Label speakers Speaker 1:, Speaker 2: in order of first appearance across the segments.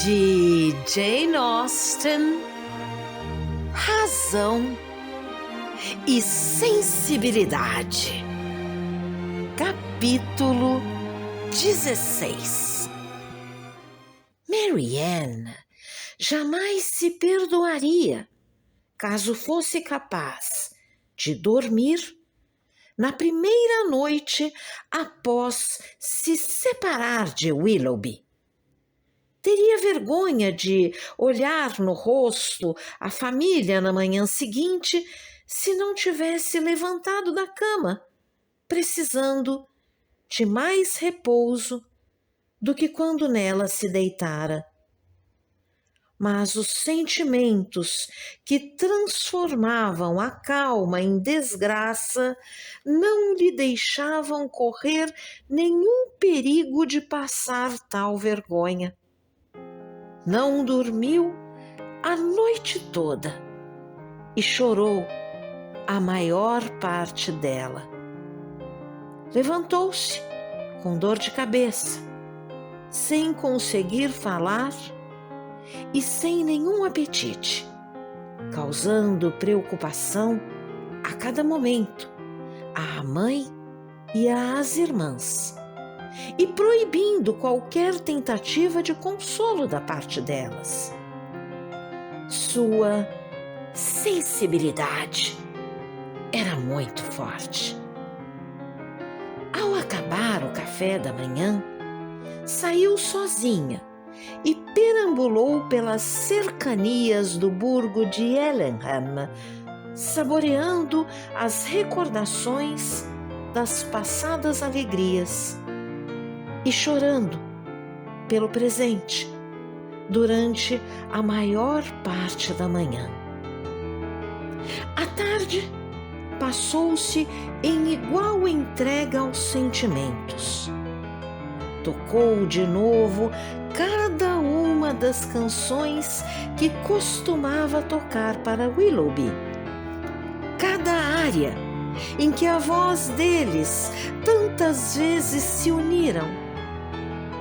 Speaker 1: de Jane Austen, Razão e Sensibilidade. Capítulo 16. Marianne jamais se perdoaria caso fosse capaz de dormir na primeira noite após se separar de Willoughby. Teria vergonha de olhar no rosto a família na manhã seguinte se não tivesse levantado da cama, precisando de mais repouso do que quando nela se deitara. Mas os sentimentos que transformavam a calma em desgraça não lhe deixavam correr nenhum perigo de passar tal vergonha. Não dormiu a noite toda e chorou a maior parte dela. Levantou-se com dor de cabeça, sem conseguir falar e sem nenhum apetite, causando preocupação a cada momento à mãe e às irmãs, e proibindo qualquer tentativa de consolo da parte delas. Sua sensibilidade era muito forte. Ao acabar o café da manhã, saiu sozinha e perambulou pelas cercanias do burgo de Ellenham, saboreando as recordações das passadas alegrias e chorando pelo presente durante a maior parte da manhã. A tarde passou-se em igual entrega aos sentimentos. Tocou de novo cada uma das canções que costumava tocar para Willoughby, cada área em que a voz deles tantas vezes se uniram,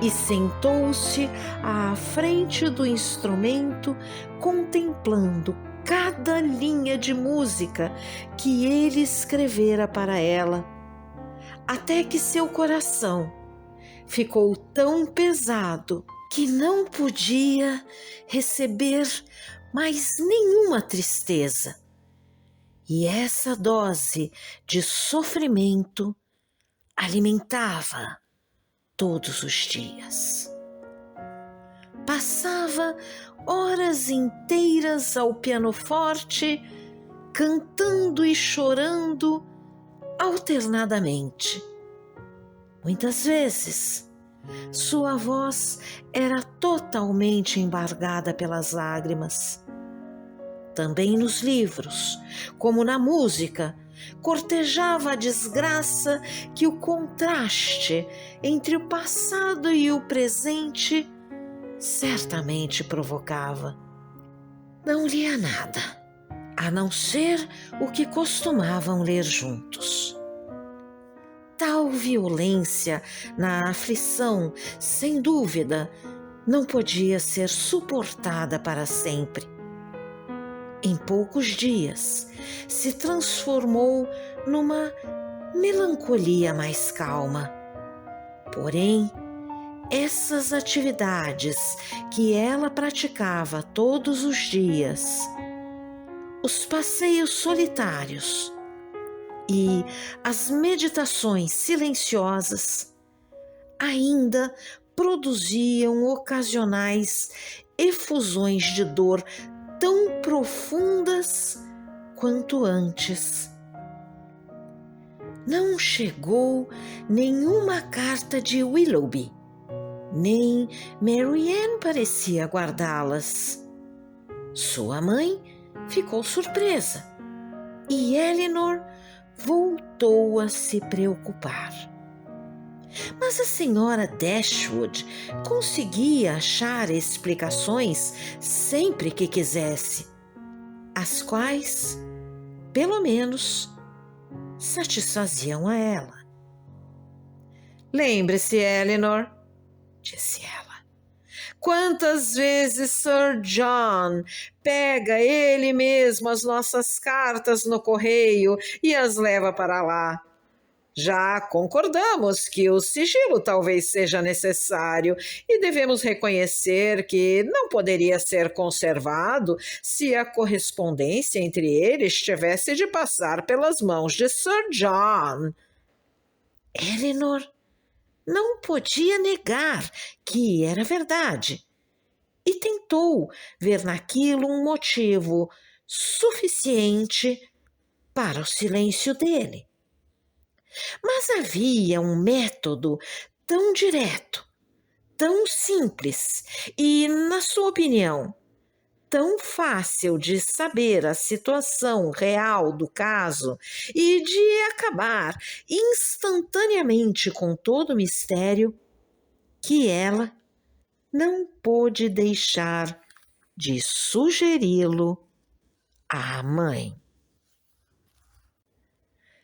Speaker 1: e sentou-se à frente do instrumento, contemplando cada linha de música que ele escrevera para ela, até que seu coração ficou tão pesado que não podia receber mais nenhuma tristeza. E essa dose de sofrimento alimentava todos os dias. Passava horas inteiras ao pianoforte, cantando e chorando alternadamente. Muitas vezes, sua voz era totalmente embargada pelas lágrimas. Também nos livros, como na música, cortejava a desgraça que o contraste entre o passado e o presente certamente provocava. Não lia nada, a não ser o que costumavam ler juntos. Tal violência na aflição, sem dúvida, não podia ser suportada para sempre. Em poucos dias, se transformou numa melancolia mais calma. Porém, essas atividades que ela praticava todos os dias, os passeios solitários e as meditações silenciosas, ainda produziam ocasionais efusões de dor tão profundas quanto antes. Não chegou nenhuma carta de Willoughby, nem Marianne parecia guardá-las. Sua mãe ficou surpresa e Elinor voltou a se preocupar. Mas a senhora Dashwood conseguia achar explicações sempre que quisesse, as quais, pelo menos, satisfaziam a ela. Lembre-se, Elinor, disse ela, Quantas vezes Sir John pega ele mesmo as nossas cartas no correio e as leva para lá? Já concordamos que o sigilo talvez seja necessário e devemos reconhecer que não poderia ser conservado se a correspondência entre eles tivesse de passar pelas mãos de Sir John. Eleanor não podia negar que era verdade e tentou ver naquilo um motivo suficiente para o silêncio dele. Mas havia um método tão direto, tão simples e, na sua opinião, tão fácil de saber a situação real do caso e de acabar instantaneamente com todo o mistério, que ela não pôde deixar de sugeri-lo à mãe.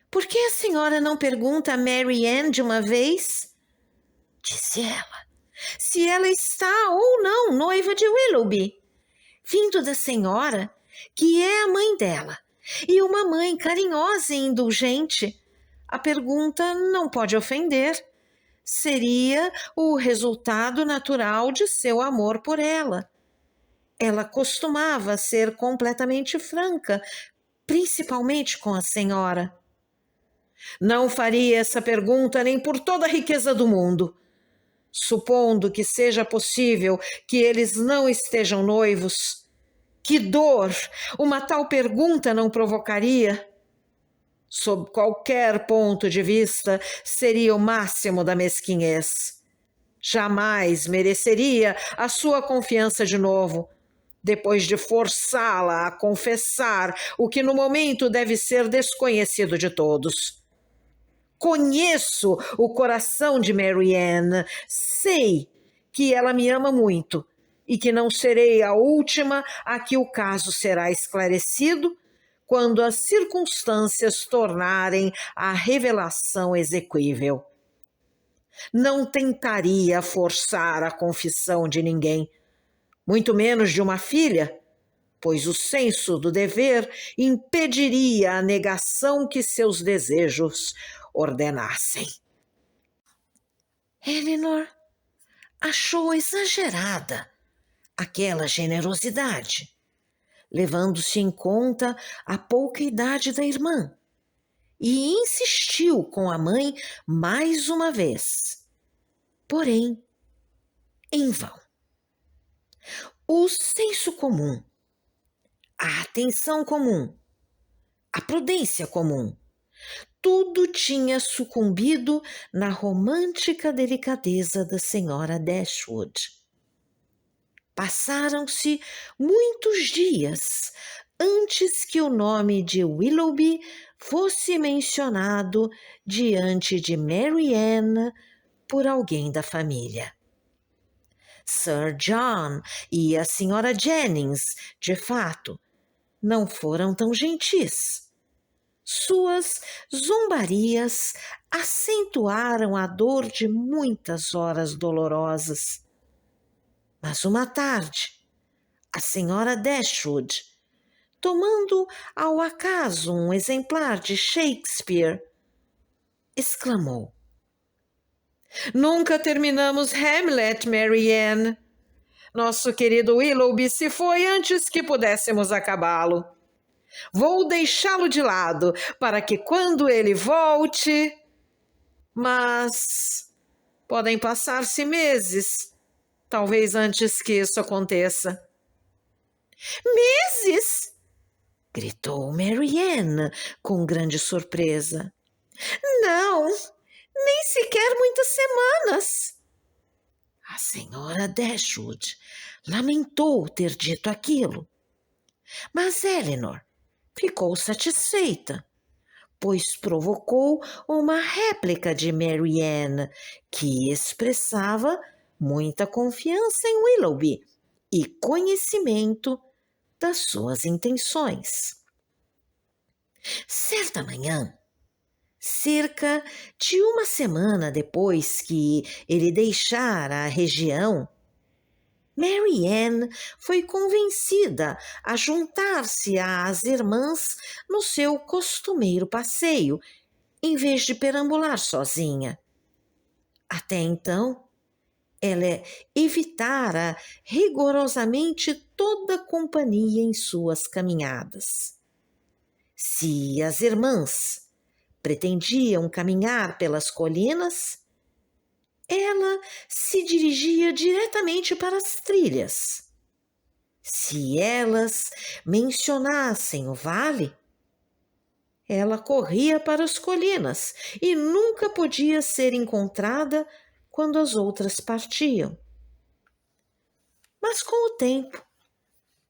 Speaker 1: Por que a senhora não pergunta a Mary Ann de uma vez? Disse ela. Se ela está ou não noiva de Willoughby. Vindo da senhora, que é a mãe dela, e uma mãe carinhosa e indulgente, a pergunta não pode ofender. Seria o resultado natural de seu amor por ela. Ela costumava ser completamente franca, principalmente com a senhora. Não faria essa pergunta nem por toda a riqueza do mundo. Supondo que seja possível que eles não estejam noivos, que dor uma tal pergunta não provocaria? Sob qualquer ponto de vista, seria o máximo da mesquinhez. Jamais mereceria a sua confiança de novo, depois de forçá-la a confessar o que no momento deve ser desconhecido de todos. Conheço o coração de Mary Ann, sei que ela me ama muito e que não serei a última a que o caso será esclarecido quando as circunstâncias tornarem a revelação exequível. Não tentaria forçar a confissão de ninguém, muito menos de uma filha, pois o senso do dever impediria a negação que seus desejos ordenassem. Eleanor achou exagerada aquela generosidade, levando-se em conta a pouca idade da irmã, e insistiu com a mãe mais uma vez. Porém, em vão. O senso comum, a atenção comum, a prudência comum, tudo tinha sucumbido na romântica delicadeza da senhora Dashwood. Passaram-se muitos dias antes que o nome de Willoughby fosse mencionado diante de Mary Ann por alguém da família. Sir John e a senhora Jennings, de fato, não foram tão gentis. Suas zombarias acentuaram a dor de muitas horas dolorosas. Mas uma tarde, a senhora Dashwood, tomando ao acaso um exemplar de Shakespeare, exclamou: "Nunca terminamos Hamlet, Mary Ann. Nosso querido Willoughby se foi antes que pudéssemos acabá-lo. Vou deixá-lo de lado para que quando ele volte... Mas podem passar-se meses, talvez antes que isso aconteça." "Meses?" gritou Mary Ann com grande surpresa. "Não, nem sequer muitas semanas." A senhora Dashwood lamentou ter dito aquilo, mas Eleanor ficou satisfeita, pois provocou uma réplica de Mary Ann, que expressava muita confiança em Willoughby e conhecimento das suas intenções. Certa manhã, cerca de uma semana depois que ele deixara a região, Mary Ann foi convencida a juntar-se às irmãs no seu costumeiro passeio, em vez de perambular sozinha. Até então, ela evitara rigorosamente toda companhia em suas caminhadas. Se as irmãs pretendiam caminhar pelas colinas, ela se dirigia diretamente para as trilhas. Se elas mencionassem o vale, ela corria para as colinas e nunca podia ser encontrada quando as outras partiam. Mas com o tempo,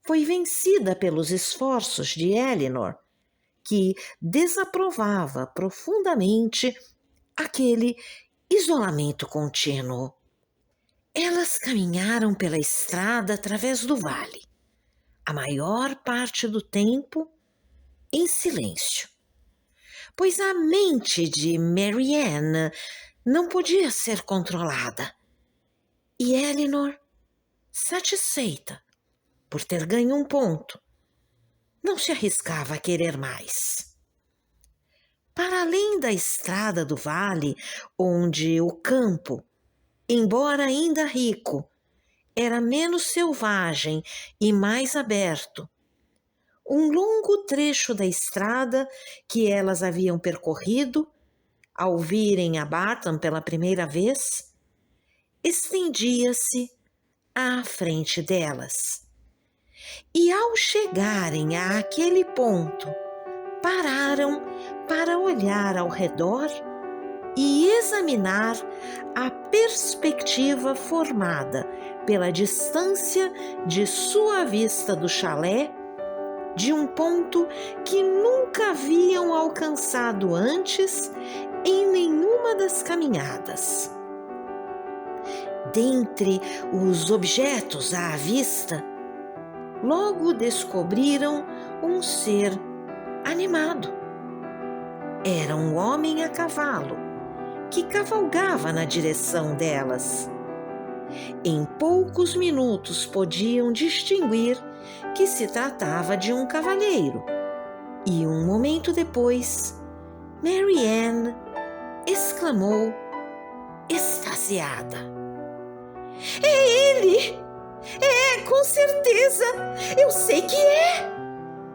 Speaker 1: foi vencida pelos esforços de Elinor, que desaprovava profundamente aquele isolamento contínuo. Elas caminharam pela estrada através do vale, a maior parte do tempo em silêncio, pois a mente de Mary Ann não podia ser controlada. E Elinor, satisfeita por ter ganho um ponto, não se arriscava a querer mais. Para além da estrada do vale, onde o campo, embora ainda rico, era menos selvagem e mais aberto, um longo trecho da estrada que elas haviam percorrido, ao virem a Barton pela primeira vez, estendia-se à frente delas. E ao chegarem àquele ponto, pararam para olhar ao redor e examinar a perspectiva formada pela distância de sua vista do chalé, de um ponto que nunca haviam alcançado antes em nenhuma das caminhadas. Dentre os objetos à vista, logo descobriram um ser animado. Era um homem a cavalo que cavalgava na direção delas. Em poucos minutos podiam distinguir que se tratava de um cavalheiro, e um momento depois, Mary Ann exclamou, extasiada: "É ele! É, com certeza! Eu sei que é!"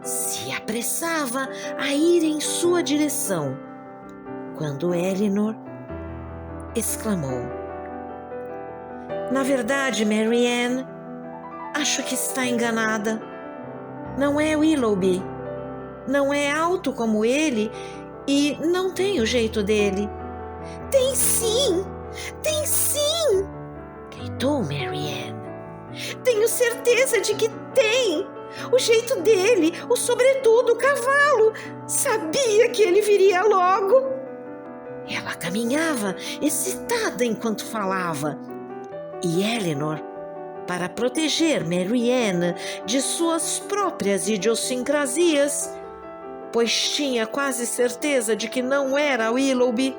Speaker 1: Se apressava a ir em sua direção, quando Elinor exclamou: "Na verdade, Mary Ann, acho que está enganada. Não é Willoughby. Não é alto como ele e não tem o jeito dele." "Tem sim! Tem sim!" gritou Mary Ann. "Tenho certeza de que tem! O jeito dele, o sobretudo, o cavalo. Sabia que ele viria logo." Ela caminhava excitada enquanto falava, e Elinor, para proteger Mary Ann de suas próprias idiosincrasias, pois tinha quase certeza de que não era Willoughby,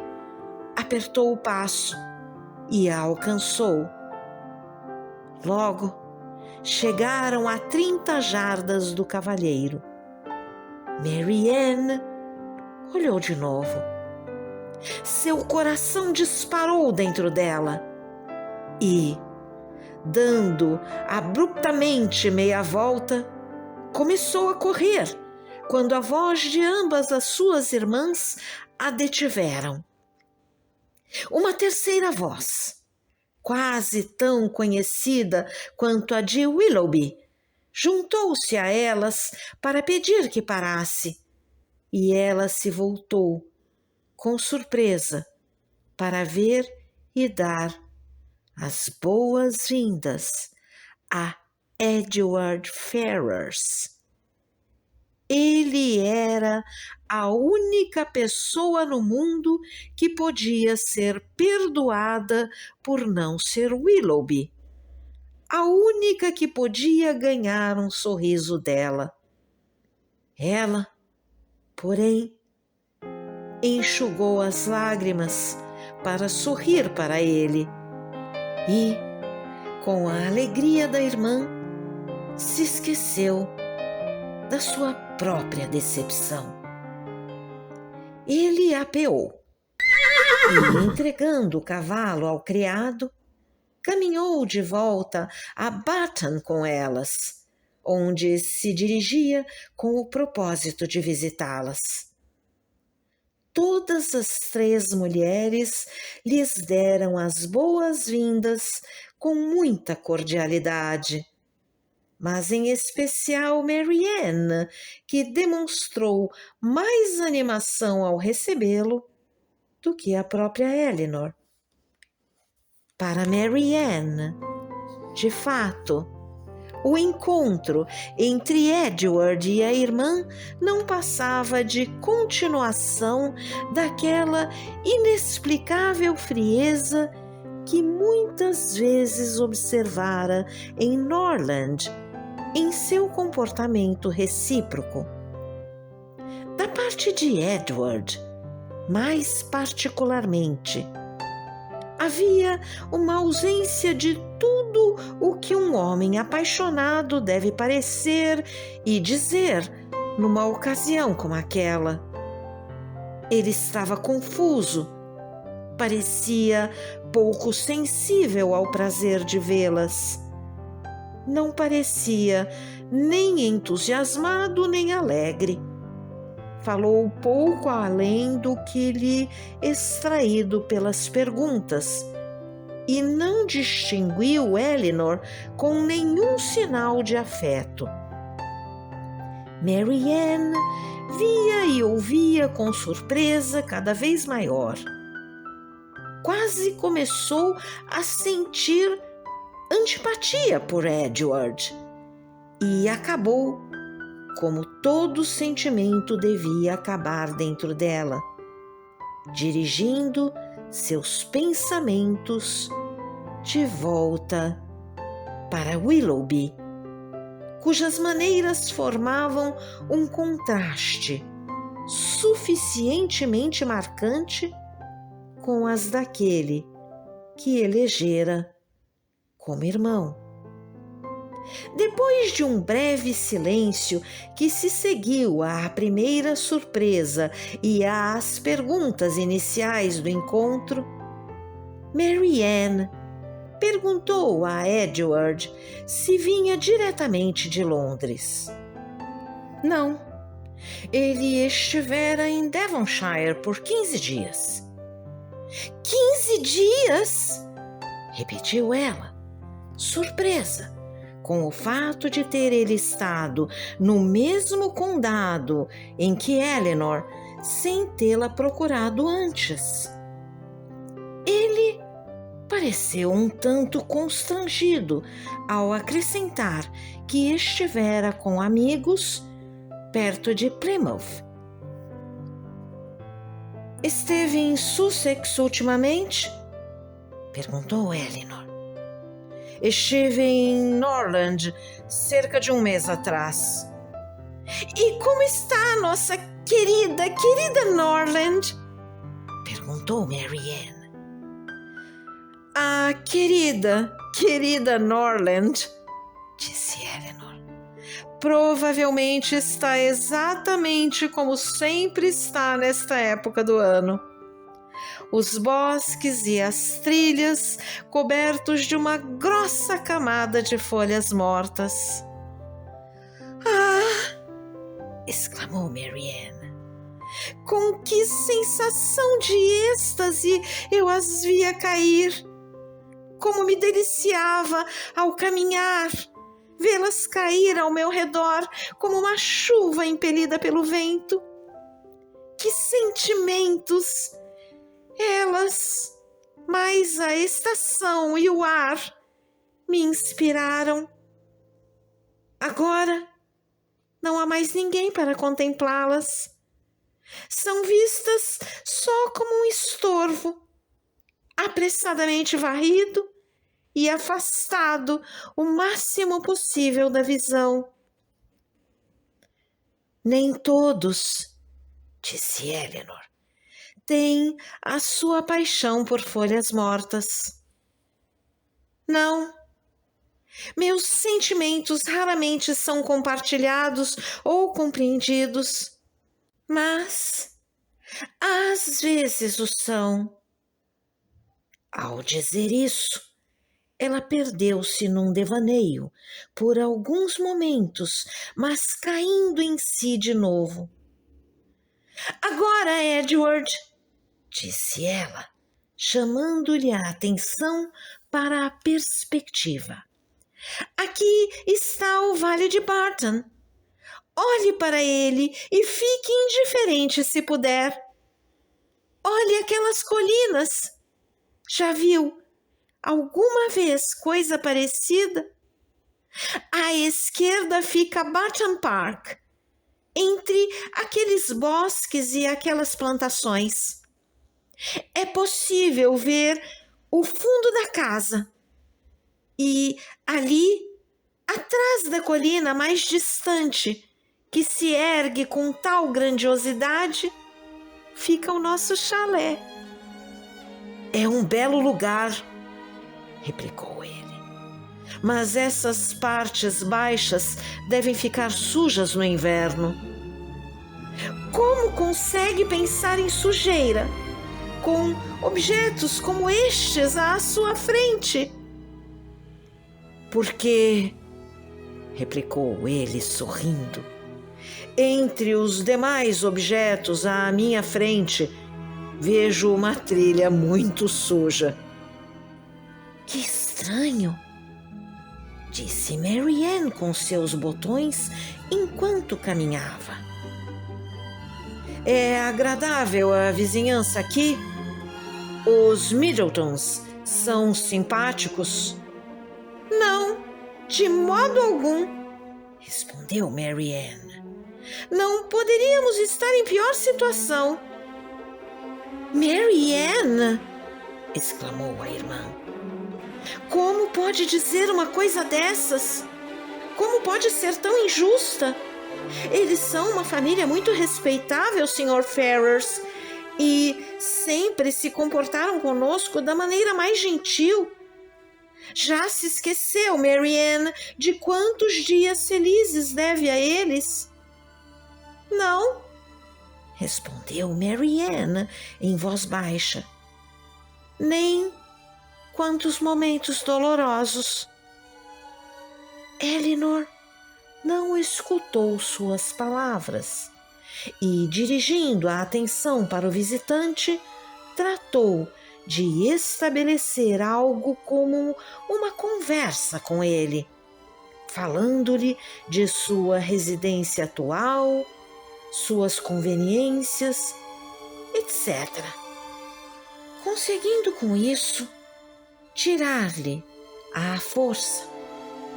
Speaker 1: apertou o passo e a alcançou. Logo, chegaram a 30 jardas do cavalheiro. Mary Ann olhou de novo. Seu coração disparou dentro dela e, dando abruptamente meia volta, começou a correr, quando a voz de ambas as suas irmãs a detiveram. Uma terceira voz, quase tão conhecida quanto a de Willoughby, juntou-se a elas para pedir que parasse, e ela se voltou, com surpresa, para ver e dar as boas-vindas a Edward Ferrars. Ele era a única pessoa no mundo que podia ser perdoada por não ser Willoughby, a única que podia ganhar um sorriso dela. Ela, porém, enxugou as lágrimas para sorrir para ele e, com a alegria da irmã, se esqueceu da sua própria decepção. Ele apeou e, entregando o cavalo ao criado, caminhou de volta a Barton com elas, onde se dirigia com o propósito de visitá-las. Todas as 3 mulheres lhes deram as boas-vindas com muita cordialidade, mas em especial Mary Ann, que demonstrou mais animação ao recebê-lo do que a própria Eleanor. Para Mary Ann, de fato, o encontro entre Edward e a irmã não passava de continuação daquela inexplicável frieza que muitas vezes observara em Norland em seu comportamento recíproco. Da parte de Edward, mais particularmente, havia uma ausência de tudo o que um homem apaixonado deve parecer e dizer numa ocasião como aquela. Ele estava confuso, parecia pouco sensível ao prazer de vê-las. Não parecia nem entusiasmado nem alegre. Falou pouco além do que lhe extraído pelas perguntas e não distinguiu Eleanor com nenhum sinal de afeto. Mary Ann via e ouvia com surpresa cada vez maior. Quase começou a sentir antipatia por Edward e acabou, como todo sentimento devia acabar dentro dela, dirigindo seus pensamentos de volta para Willoughby, cujas maneiras formavam um contraste suficientemente marcante com as daquele que elegera como irmão. Depois de um breve silêncio que se seguiu à primeira surpresa e às perguntas iniciais do encontro, Mary Ann perguntou a Edward se vinha diretamente de Londres. Não, ele estivera em Devonshire por 15 dias. 15 dias? Repetiu ela, surpresa com o fato de ter ele estado no mesmo condado em que Eleanor, sem tê-la procurado antes. Ele pareceu um tanto constrangido ao acrescentar que estivera com amigos perto de Plymouth. Esteve em Sussex ultimamente? Perguntou Eleanor. Estive em Norland cerca de um mês atrás. E como está a nossa querida Norland? Perguntou Mary Ann. A querida Norland, disse Eleanor, provavelmente está exatamente como sempre está nesta época do ano. Os bosques e as trilhas cobertos de uma grossa camada de folhas mortas. Ah! Exclamou Mary Ann. Com que sensação de êxtase eu as via cair! Como me deliciava ao caminhar, vê-las cair ao meu redor como uma chuva impelida pelo vento. Que sentimentos! Elas, mais a estação e o ar, me inspiraram. Agora, não há mais ninguém para contemplá-las. São vistas só como um estorvo, apressadamente varrido e afastado o máximo possível da visão. Nem todos, disse Eleanor, tem a sua paixão por folhas mortas. Não, Meus sentimentos raramente são compartilhados ou compreendidos, mas às vezes o são. Ao dizer isso, ela perdeu-se num devaneio por alguns momentos, mas caindo em si de novo. Agora, Edward, disse ela, chamando-lhe a atenção para a perspectiva. Aqui está o Vale de Barton. Olhe para ele e fique indiferente se puder. Olhe aquelas colinas. Já viu alguma vez coisa parecida? À esquerda fica Barton Park, entre aqueles bosques e aquelas plantações. É possível ver o fundo da casa. E ali, atrás da colina mais distante, que se ergue com tal grandiosidade, fica o nosso chalé. É um belo lugar, replicou ele. Mas essas partes baixas devem ficar sujas no inverno. Como consegue pensar em sujeira, com objetos como estes à sua frente? Porque, replicou ele sorrindo, entre os demais objetos à minha frente, vejo uma trilha muito suja. Que estranho, disse Mary Ann com seus botões enquanto caminhava. É agradável a vizinhança aqui? Os Middletons são simpáticos? Não, de modo algum, respondeu Mary Ann. Não poderíamos estar em pior situação. Mary Ann, exclamou a irmã. Como pode dizer uma coisa dessas? Como pode ser tão injusta? Eles são uma família muito respeitável, Sr. Ferrars, e sempre se comportaram conosco da maneira mais gentil. Já se esqueceu, Mary Ann, de quantos dias felizes deve a eles? Não, respondeu Mary Ann em voz baixa. Nem quantos momentos dolorosos. Eleanor não escutou suas palavras e, dirigindo a atenção para o visitante, tratou de estabelecer algo como uma conversa com ele, falando-lhe de sua residência atual, suas conveniências, etc. Conseguindo com isso tirar-lhe à força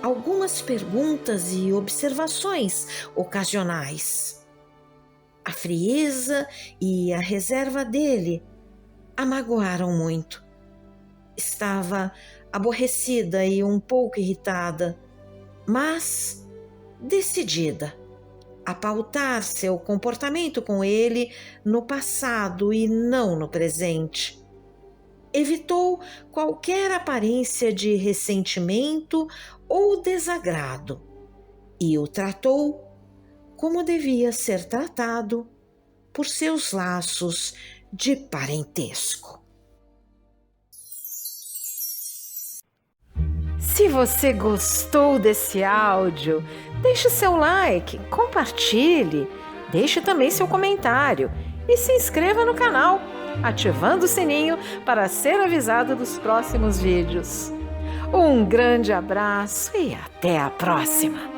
Speaker 1: algumas perguntas e observações ocasionais. A frieza e a reserva dele a magoaram muito. Estava aborrecida e um pouco irritada, mas decidida a pautar seu comportamento com ele no passado e não no presente. Evitou qualquer aparência de ressentimento ou desagrado e o tratou como devia ser tratado por seus laços de parentesco.
Speaker 2: Se você gostou desse áudio, deixe seu like, compartilhe, deixe também seu comentário e se inscreva no canal, ativando o sininho para ser avisado dos próximos vídeos. Um grande abraço e até a próxima!